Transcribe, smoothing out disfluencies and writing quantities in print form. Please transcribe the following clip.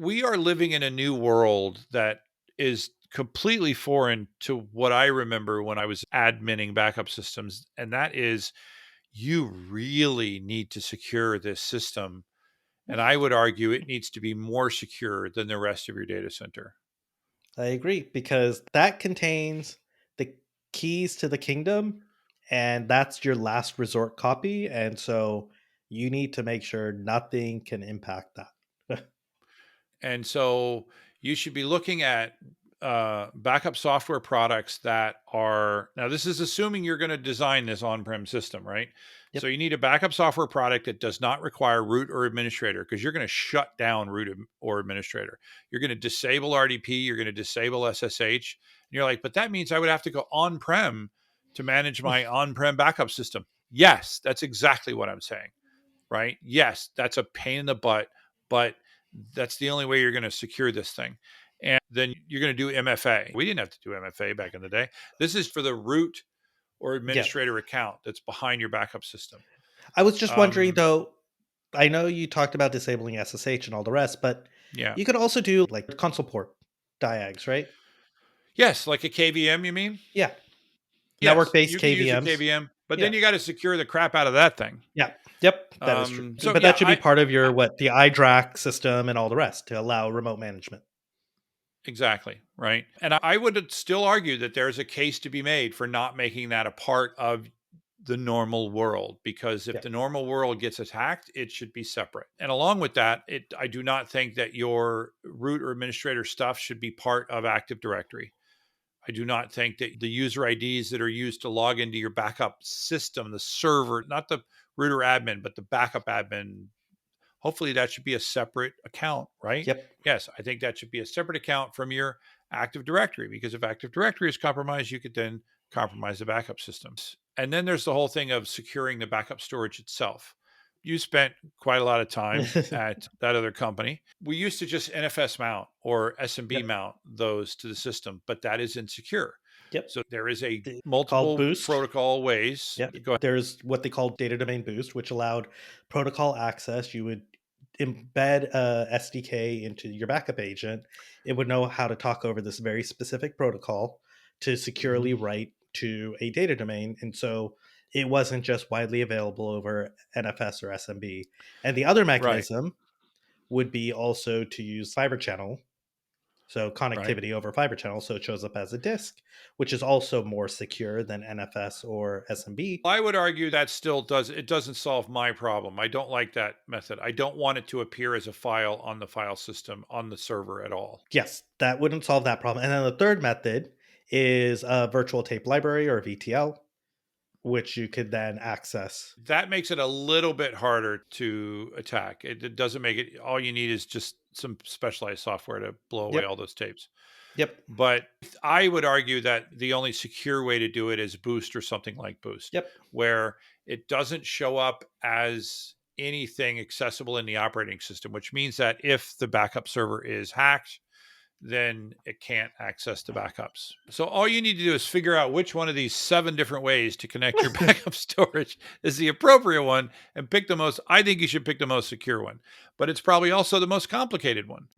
we are living in a new world that is completely foreign to what I remember when I was adminning backup systems. And that is, you really need to secure this system. And I would argue it needs to be more secure than the rest of your data center. I agree because that contains the keys to the kingdom and that's your last resort copy. And so you need to make sure nothing can impact that. And so you should be looking at backup software products that are, now this is assuming you're going to design this on-prem system, right? So Yep. you need a backup software product that does not require root or administrator, because you're going to shut down root or administrator. You're going to disable RDP, you're going to disable SSH. And you're like, but that means I would have to go on-prem to manage my on-prem backup system. Yes, that's exactly what I'm saying, right? Yes, that's a pain in the butt, but that's the only way you're going to secure this thing. And then you're going to do MFA. We didn't have to do MFA back in the day. This is for the root or Yeah. administrator account that's behind your backup system. I was just wondering Um, though, I know you talked about disabling SSH and all the rest, but yeah. you could also do like console port diags, right? Yes, like a KVM, you mean? Yeah. Network Yes, based you can use a KVMs. KVM, but Yeah. then you got to secure the crap out of that thing. Yeah. Yep. That is true. So But yeah, that should be part of your what the iDRAC system and all the rest to allow remote management. exactly, right. And I would still argue that there's a case to be made for not making that a part of the normal world, because if Yeah. the normal world gets attacked, it should be separate. And along with that, I do not think that your root or administrator stuff should be part of Active Directory. I do not think that the user IDs that are used to log into your backup system, the server, not the root or admin, but the backup admin, hopefully that should be a separate account, right? Yep. Yes, I think that should be a separate account from your Active Directory, because if Active Directory is compromised, you could then compromise the backup systems. And then there's the whole thing of securing the backup storage itself. You spent quite a lot of time at that other company. We used to just NFS mount or SMB Yep. mount those to the system, but that is insecure. Yep. So there is a Called multiple Boost. protocol ways. Yep. Go ahead. There's what they call data domain boost, which allowed protocol access. You would embed a SDK into your backup agent. It would know how to talk over this very specific protocol to securely Mhm. write to a data domain. And so it wasn't just widely available over NFS or SMB. And the other Right, mechanism would be also to use Fiber Channel, so right. connectivity over Fiber Channel, so it shows up as a disk, which is also more secure than NFS or SMB. I would argue that still doesn't solve my problem. I don't like that method. I don't want it to appear as a file on the file system on the server at all. Yes, that wouldn't solve that problem. And then the third method is a virtual tape library or VTL, which you could then access. That makes it a little bit harder to attack. It doesn't make it, all you need is just some specialized software to blow away Yep. all those tapes. Yep. But I would argue that the only secure way to do it is Boost or something like Boost, Yep. where it doesn't show up as anything accessible in the operating system, which means that if the backup server is hacked, then it can't access the backups. So all you need to do is figure out which one of these 7 different ways to connect your backup storage is the appropriate one, and pick the most, I think you should pick the most secure one, but it's probably also the most complicated one.